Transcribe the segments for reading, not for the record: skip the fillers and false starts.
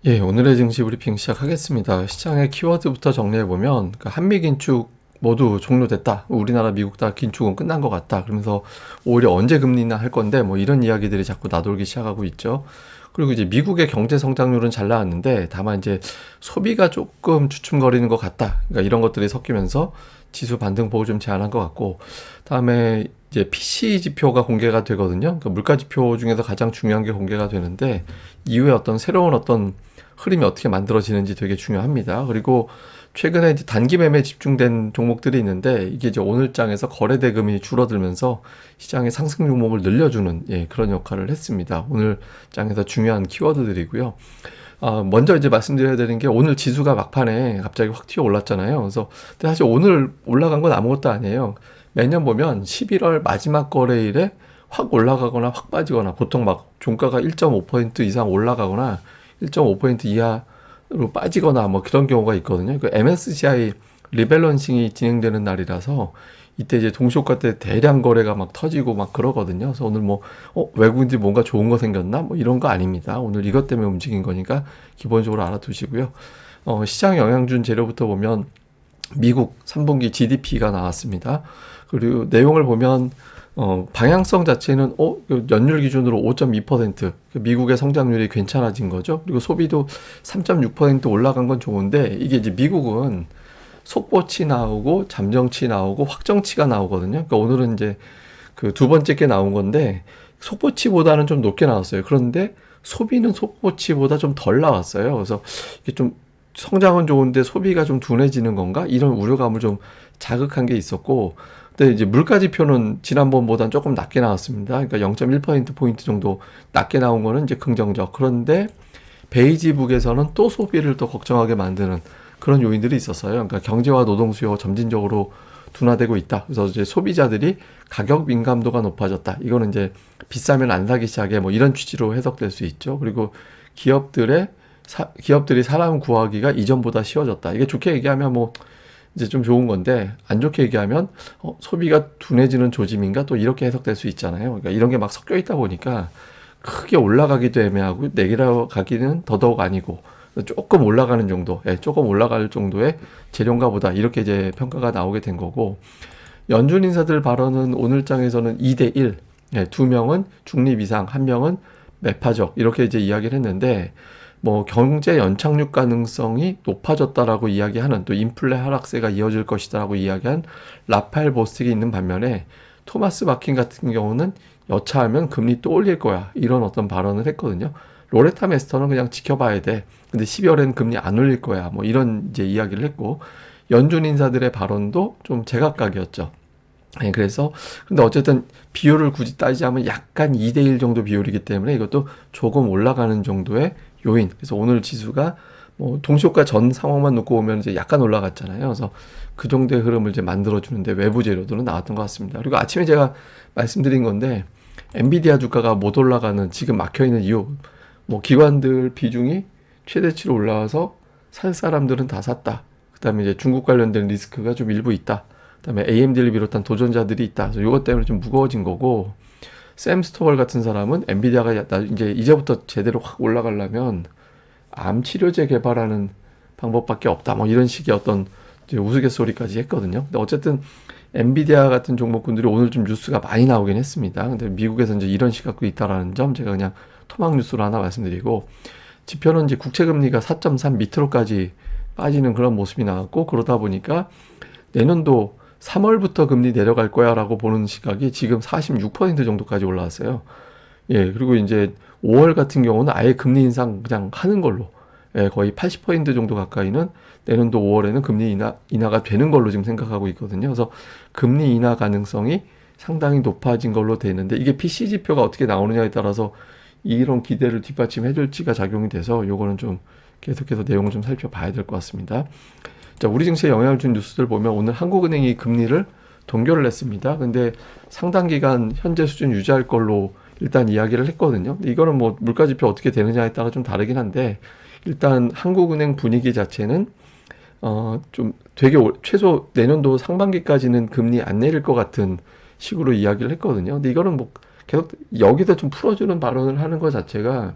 예, 오늘의 증시 브리핑 시작하겠습니다. 시장의 키워드부터 정리해보면, 한미 긴축 모두 종료됐다. 우리나라, 미국 다 긴축은 끝난 것 같다. 그러면서 오히려 언제 금리 인하 할 건데, 뭐 이런 이야기들이 자꾸 나돌기 시작하고 있죠. 그리고 이제 미국의 경제 성장률은 잘 나왔는데, 다만 이제 소비가 조금 주춤거리는 것 같다. 그러니까 이런 것들이 섞이면서 지수 반등 보고 좀 제한한 것 같고, 다음에 이제 PC 지표가 공개가 되거든요. 그러니까 물가 지표 중에서 가장 중요한 게 공개가 되는데, 이후에 어떤 새로운 어떤 흐름이 어떻게 만들어지는지 되게 중요합니다. 그리고 최근에 이제 단기 매매에 집중된 종목들이 있는데 이게 이제 오늘 장에서 거래 대금이 줄어들면서 시장의 상승 종목을 늘려주는 그런 역할을 했습니다. 오늘 장에서 중요한 키워드들이고요. 먼저 이제 말씀드려야 되는 게 오늘 지수가 막판에 갑자기 확 튀어 올랐잖아요. 그래서 근데 사실 오늘 올라간 건 아무것도 아니에요. 매년 보면 11월 마지막 거래일에 확 올라가거나 확 빠지거나 보통 막 종가가 1.5% 이상 올라가거나 1.5% 이하로 빠지거나 뭐 그런 경우가 있거든요. 그 MSCI 리밸런싱이 진행되는 날이라서 이때 이제 동시효과 때 대량 거래가 막 터지고 막 그러거든요. 그래서 오늘 뭐 외국인들이 뭔가 좋은 거 생겼나 뭐 이런 거 아닙니다. 오늘 이것 때문에 움직인 거니까 기본적으로 알아두시고요. 시장 영향 준 재료부터 보면 미국 3분기 GDP가 나왔습니다. 그리고 내용을 보면 방향성 자체는 연율 기준으로 5.2% 미국의 성장률이 괜찮아진 거죠. 그리고 소비도 3.6% 올라간 건 좋은데 이게 이제 미국은 속보치 나오고 잠정치 나오고 확정치가 나오거든요. 그러니까 오늘은 이제 그 두 번째 게 나온 건데 속보치보다는 좀 높게 나왔어요. 그런데 소비는 속보치보다 좀 덜 나왔어요. 그래서 이게 좀 성장은 좋은데 소비가 좀 둔해지는 건가? 이런 우려감을 좀 자극한 게 있었고, 근데 이제 물가 지표는 지난번보다는 조금 낮게 나왔습니다. 그러니까 0.1%포인트 정도 낮게 나온 거는 이제 긍정적. 그런데 베이지북에서는 또 소비를 더 걱정하게 만드는 그런 요인들이 있었어요. 그러니까 경제와 노동 수요 점진적으로 둔화되고 있다. 그래서 이제 소비자들이 가격 민감도가 높아졌다. 이거는 이제 비싸면 안 사기 시작해. 뭐 이런 취지로 해석될 수 있죠. 그리고 기업들이 사람 구하기가 이전보다 쉬워졌다. 이게 좋게 얘기하면 뭐 이제 좀 좋은 건데 안 좋게 얘기하면 소비가 둔해지는 조짐인가 또 이렇게 해석될 수 있잖아요. 그러니까 이런 게 막 섞여 있다 보니까 크게 올라가기도 애매하고 내려가기는 더더욱 아니고 조금 올라가는 정도, 조금 올라갈 정도의 재료인가 보다 이렇게 이제 평가가 나오게 된 거고 연준 인사들 발언은 오늘 장에서는 2대1, 두 명은 중립 이상, 한 명은 매파적 이렇게 이제 이야기를 했는데 뭐 경제 연착륙 가능성이 높아졌다라고 이야기하는 또 인플레 하락세가 이어질 것이다라고 이야기한 라파엘 보스틱이 있는 반면에 토마스 바킨 같은 경우는 여차하면 금리 또 올릴 거야 이런 어떤 발언을 했거든요. 로레타 메스터는 그냥 지켜봐야 돼. 근데 12월에는 금리 안 올릴 거야. 뭐 이런 이제 이야기를 했고 연준 인사들의 발언도 좀 제각각이었죠. 그래서 근데 어쨌든 비율을 굳이 따지자면 약간 2대1 정도 비율이기 때문에 이것도 조금 올라가는 정도의 요인. 그래서 오늘 지수가 뭐 동시효과 전 상황만 놓고 보면 이제 약간 올라갔잖아요. 그래서 그 정도의 흐름을 이제 만들어주는데 외부 재료들은 나왔던 것 같습니다. 그리고 아침에 제가 말씀드린 건데 엔비디아 주가가 못 올라가는 지금 막혀 있는 이유. 뭐 기관들 비중이 최대치로 올라와서 살 사람들은 다 샀다. 그다음에 이제 중국 관련된 리스크가 좀 일부 있다. 그다음에 AMD를 비롯한 도전자들이 있다. 그래서 이것 때문에 좀 무거워진 거고 샘 스토월 같은 사람은 엔비디아가 이제 이제부터 제대로 확 올라가려면 암 치료제 개발하는 방법밖에 없다. 뭐 이런 식의 어떤 이제 우스갯소리까지 했거든요. 근데 어쨌든 엔비디아 같은 종목군들이 오늘 좀 뉴스가 많이 나오긴 했습니다. 근데 미국에서 이제 이런 시각도 있다라는 점 제가 그냥 토막 뉴스로 하나 말씀드리고 지표는 이제 국채금리가 4.3 밑으로까지 빠지는 그런 모습이 나왔고 그러다 보니까 내년도 3월부터 금리 내려갈 거야라고 보는 시각이 지금 46% 정도까지 올라왔어요. 그리고 이제 5월 같은 경우는 아예 금리 인상 그냥 하는 걸로, 거의 80% 정도 가까이는 내년도 5월에는 금리 인하가 되는 걸로 지금 생각하고 있거든요. 그래서 금리 인하 가능성이 상당히 높아진 걸로 돼 있는데 이게 PC 지표가 어떻게 나오느냐에 따라서 이런 기대를 뒷받침해 줄지가 작용이 돼서 요거는 좀 계속해서 내용을 좀 살펴봐야 될 것 같습니다. 자, 우리 증시에 영향을 준 뉴스들 보면 오늘 한국은행이 금리를 동결을 했습니다. 근데 상당 기간 현재 수준 유지할 걸로 일단 이야기를 했거든요. 근데 이거는 뭐 물가지표 어떻게 되느냐에 따라 좀 다르긴 한데 일단 한국은행 분위기 자체는 좀 되게 최소 내년도 상반기까지는 금리 안 내릴 것 같은 식으로 이야기를 했거든요. 근데 이거는 뭐 계속 여기서 좀 풀어주는 발언을 하는 것 자체가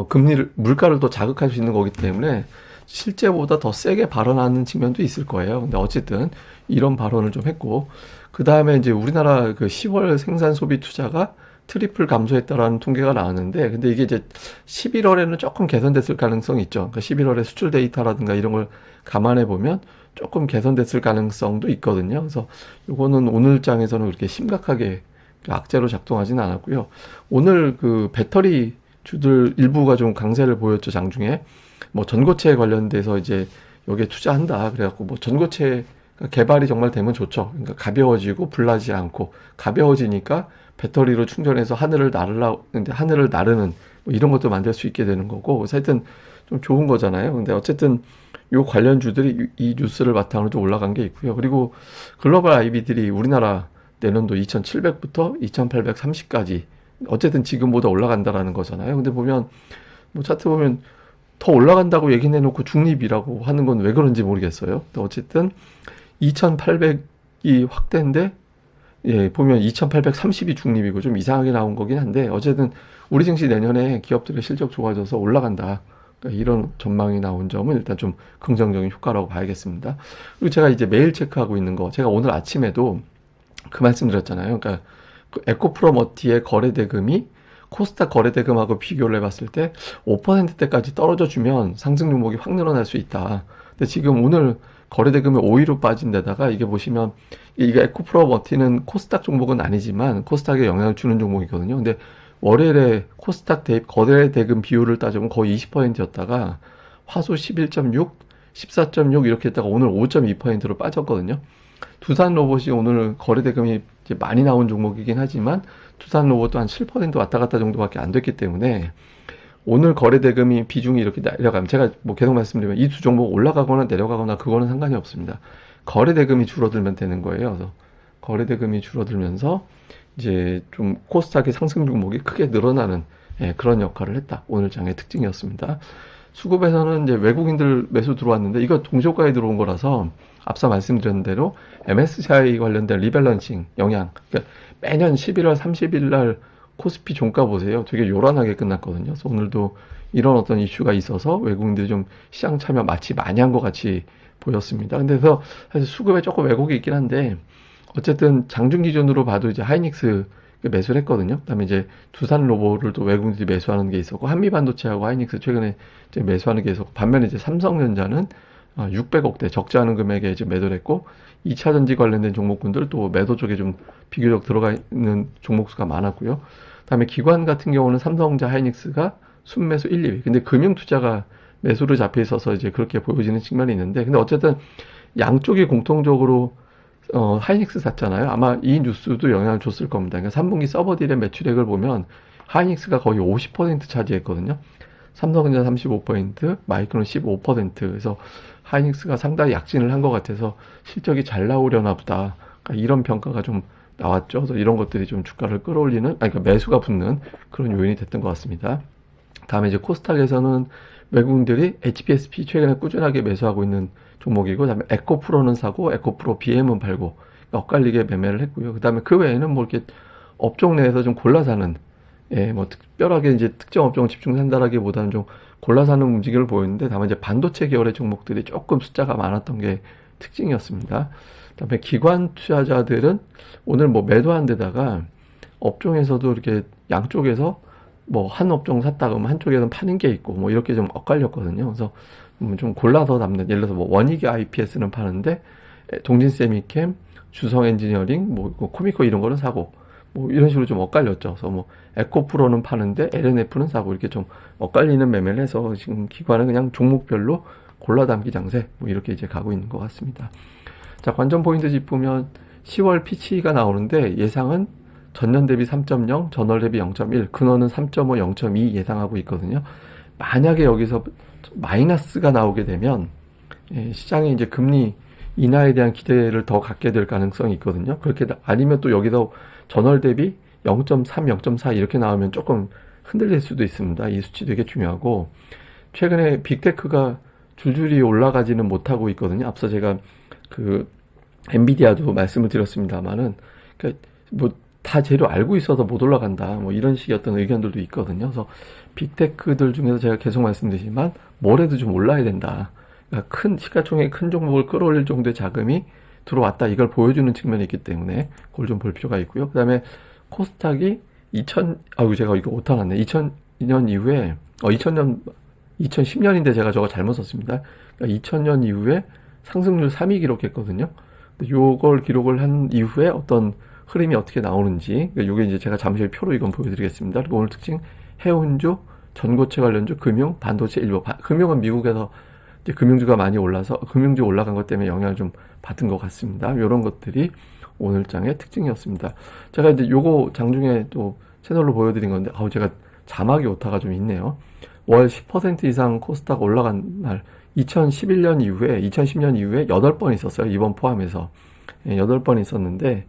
금리를, 물가를 더 자극할 수 있는 거기 때문에 실제보다 더 세게 발언하는 측면도 있을 거예요. 근데 어쨌든 이런 발언을 좀 했고, 그 다음에 이제 우리나라 그 10월 생산 소비 투자가 트리플 감소했다라는 통계가 나왔는데, 근데 이게 이제 11월에는 조금 개선됐을 가능성이 있죠. 그러니까 11월에 수출 데이터라든가 이런 걸 감안해 보면 조금 개선됐을 가능성도 있거든요. 그래서 이거는 오늘 장에서는 그렇게 심각하게 악재로 작동하지는 않았고요. 오늘 그 배터리 주들 일부가 좀 강세를 보였죠, 장중에. 뭐 전고체 관련돼서 이제 여기에 투자한다. 그래갖고 뭐 전고체 개발이 정말 되면 좋죠. 그러니까 가벼워지고 불나지 않고, 가벼워지니까 배터리로 충전해서 하늘을 나르는 뭐 이런 것도 만들 수 있게 되는 거고, 그래서 하여튼 좀 좋은 거잖아요. 근데 어쨌든 요 관련주들이 이 뉴스를 바탕으로 좀 올라간 게 있고요. 그리고 글로벌 IB들이 우리나라 내년도 2700부터 2830까지 어쨌든 지금보다 올라간다라는 거잖아요. 근데 보면 뭐 차트 보면 더 올라간다고 얘기해 놓고 중립이라고 하는 건 왜 그런지 모르겠어요. 어쨌든 2800이 확대인데, 예, 보면 2830이 중립이고 좀 이상하게 나온 거긴 한데, 어쨌든 우리 증시 내년에 기업들의 실적 좋아져서 올라간다. 그러니까 이런 전망이 나온 점은 일단 좀 긍정적인 효과라고 봐야겠습니다. 그리고 제가 이제 매일 체크하고 있는 거, 제가 오늘 아침에도 그 말씀 드렸잖아요. 그러니까 그 에코프로머티의 거래 대금이 코스닥 거래 대금하고 비교를 해봤을 때 5%대까지 떨어져 주면 상승 종목이 확 늘어날 수 있다. 근데 지금 오늘 거래 대금이 5위로 빠진 데다가 이게 보시면, 이게 에코프로머티는 코스닥 종목은 아니지만 코스닥에 영향을 주는 종목이거든요. 근데 월요일에 코스닥 거래 대금 비율을 따지면 거의 20%였다가 화수 11.6, 14.6 이렇게 했다가 오늘 5.2%로 빠졌거든요. 두산 로봇이 오늘 거래 대금이 이제 많이 나온 종목이긴 하지만 두산 로봇도 한 7% 왔다 갔다 정도밖에 안 됐기 때문에 오늘 거래 대금이 비중이 이렇게 내려가면, 제가 뭐 계속 말씀드리면 이 두 종목 올라가거나 내려가거나 그거는 상관이 없습니다. 거래 대금이 줄어들면 되는 거예요. 그래서 거래 대금이 줄어들면서 이제 좀 코스닥의 상승 종목이 크게 늘어나는, 예, 그런 역할을 했다. 오늘 장의 특징이었습니다. 수급에서는 이제 외국인들 매수 들어왔는데 이거 동시효과에 들어온 거라서 앞서 말씀드린 대로 MSCI 관련된 리밸런싱 영향, 그러니까 매년 11월 30일 날 코스피 종가 보세요. 되게 요란하게 끝났거든요. 그래서 오늘도 이런 어떤 이슈가 있어서 외국인들이 좀 시장 참여 마치 많이 한 것 같이 보였습니다. 근데 그래서 사실 수급에 조금 왜곡이 있긴 한데, 어쨌든 장중 기준으로 봐도 이제 하이닉스 매수를 했거든요. 그다음에 이제 두산 로봇을 또 외국인들이 매수하는 게 있었고, 한미반도체하고 하이닉스 최근에 이제 매수하는 게 있었고, 반면에 이제 삼성전자는 600억대 적지 않은 금액에 이제 매도를 했고, 2차 전지 관련된 종목군들 또 매도 쪽에 좀 비교적 들어가 있는 종목 수가 많았고요. 그다음에 기관 같은 경우는 삼성전자, 하이닉스가 순매수 1, 2위. 근데 금융 투자가 매수로 잡혀 있어서 이제 그렇게 보여지는 측면이 있는데, 근데 어쨌든 양쪽이 공통적으로 하이닉스 샀잖아요. 아마 이 뉴스도 영향을 줬을 겁니다. 그러니까 3분기 서버딜의 매출액을 보면 하이닉스가 거의 50% 차지했거든요. 삼성전자 35%, 마이크론 15%. 그래서 하이닉스가 상당히 약진을 한 것 같아서 실적이 잘 나오려나 보다. 그러니까 이런 평가가 좀 나왔죠. 그래서 이런 것들이 좀 주가를 끌어올리는, 아니, 그러니까 매수가 붙는 그런 요인이 됐던 것 같습니다. 다음에 이제 코스닥에서는 외국인들이 HPSP 최근에 꾸준하게 매수하고 있는 종목이고, 그다음에 에코프로는 사고 에코프로 BM은 팔고 엇갈리게 매매를 했고요. 그다음에 그 외에는 뭐 이렇게 업종 내에서 좀 골라 사는, 예, 뭐 특별하게 이제 특정 업종을 집중 산다라기보다는 좀 골라 사는 움직임을 보였는데, 다만 이제 반도체 계열의 종목들이 조금 숫자가 많았던 게 특징이었습니다. 그다음에 기관 투자자들은 오늘 뭐 매도한 데다가 업종에서도 이렇게 양쪽에서 뭐 한 업종 샀다 그러면 한쪽에는 파는 게 있고 뭐 이렇게 좀 엇갈렸거든요. 그래서 좀 골라서 담는, 예를 들어서 뭐 원익이 IPS는 파는데 동진 세미캠, 주성 엔지니어링, 뭐 코미코 이런 거는 사고, 뭐 이런 식으로 좀 엇갈렸죠. 그래서 뭐 에코프로는 파는데 LNF는 사고, 이렇게 좀 엇갈리는 매매를 해서 지금 기관은 그냥 종목별로 골라 담기 장세, 뭐 이렇게 이제 가고 있는 것 같습니다. 자, 관전 포인트 짚으면 10월 PC가 나오는데 예상은 전년 대비 3.0, 전월 대비 0.1, 근원은 3.5, 0.2 예상하고 있거든요. 만약에 여기서 마이너스가 나오게 되면, 예, 시장이 이제 금리 인하에 대한 기대를 더 갖게 될 가능성이 있거든요. 그렇게 아니면 또 여기서 전월 대비 0.3, 0.4 이렇게 나오면 조금 흔들릴 수도 있습니다. 이 수치 되게 중요하고, 최근에 빅테크가 줄줄이 올라가지는 못하고 있거든요. 앞서 제가 그 엔비디아도 말씀을 드렸습니다만은, 그러니까 뭐 다 재료 알고 있어서 못 올라간다. 뭐 이런 식의 어떤 의견들도 있거든요. 그래서 빅테크들 중에서 제가 계속 말씀드리지만 뭐래도 좀 올라야 된다. 그러니까 시가총액 큰 종목을 끌어올릴 정도의 자금이 들어왔다. 이걸 보여주는 측면이 있기 때문에 그걸 좀 볼 필요가 있고요. 그 다음에 코스닥이 제가 이거 오타났네. 2002년 이후에, 2010년인데 제가 저거 잘못 썼습니다. 그러니까 2000년 이후에 상승률 3위 기록했거든요. 요걸 기록을 한 이후에 어떤 흐름이 어떻게 나오는지, 그러니까 요게 이제 제가 잠시 후에 표로 이건 보여드리겠습니다. 그리고 오늘 특징, 해운주, 전고체 관련주, 금융, 반도체 일부. 금융은 미국에서 이제 금융주가 많이 올라서, 금융주 올라간 것 때문에 영향을 좀 받은 것 같습니다. 요런 것들이 오늘 장의 특징이었습니다. 제가 이제 요거 장중에 또 채널로 보여드린 건데, 제가 자막이 오타가 좀 있네요. 월 10% 이상 코스닥 올라간 날, 2010년 이후에 8번 있었어요. 이번 포함해서. 8번 있었는데,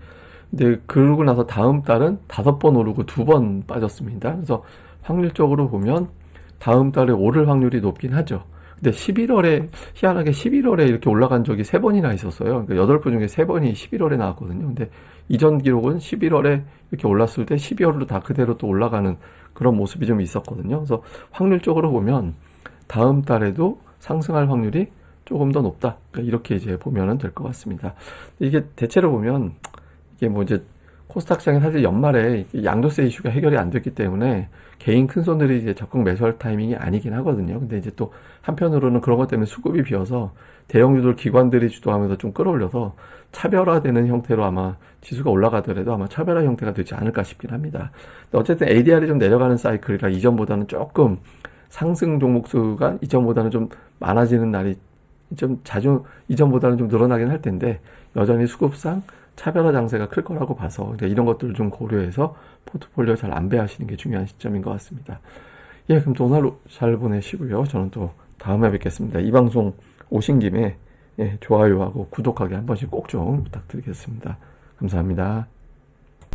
근데 그러고 나서 다음 달은 5번 오르고 2번 빠졌습니다. 그래서 확률적으로 보면 다음 달에 오를 확률이 높긴 하죠. 근데 희한하게 11월에 이렇게 올라간 적이 3번이나 있었어요. 그러니까 8번 중에 3번이 11월에 나왔거든요. 근데 이전 기록은 11월에 이렇게 올랐을 때 12월로 다 그대로 또 올라가는 그런 모습이 좀 있었거든요. 그래서 확률적으로 보면 다음 달에도 상승할 확률이 조금 더 높다. 그러니까 이렇게 이제 보면은 될 것 같습니다. 이게 대체로 보면 이게 뭐 이제 코스닥 시장이 사실 연말에 양도세 이슈가 해결이 안 됐기 때문에 개인 큰손들이 이제 적극 매수할 타이밍이 아니긴 하거든요. 근데 이제 또 한편으로는 그런 것 때문에 수급이 비어서 대형주들 기관들이 주도하면서 좀 끌어올려서 차별화되는 형태로 아마 지수가 올라가더라도 아마 차별화 형태가 되지 않을까 싶긴 합니다. 어쨌든 ADR이 좀 내려가는 사이클이라 이전보다는 조금 상승 종목 수가 이전보다는 좀 많아지는 날이 좀 자주 이전보다는 좀 늘어나긴 할 텐데 여전히 수급상 차별화 장세가 클 거라고 봐서 그러니까 이런 것들을 좀 고려해서 포트폴리오 잘 안배하시는 게 중요한 시점인 것 같습니다. 예, 그럼 또 오늘 잘 보내시고요. 저는 또 다음에 뵙겠습니다. 이 방송 오신 김에 좋아요하고 구독하기 한 번씩 꼭 좀 부탁드리겠습니다. 감사합니다.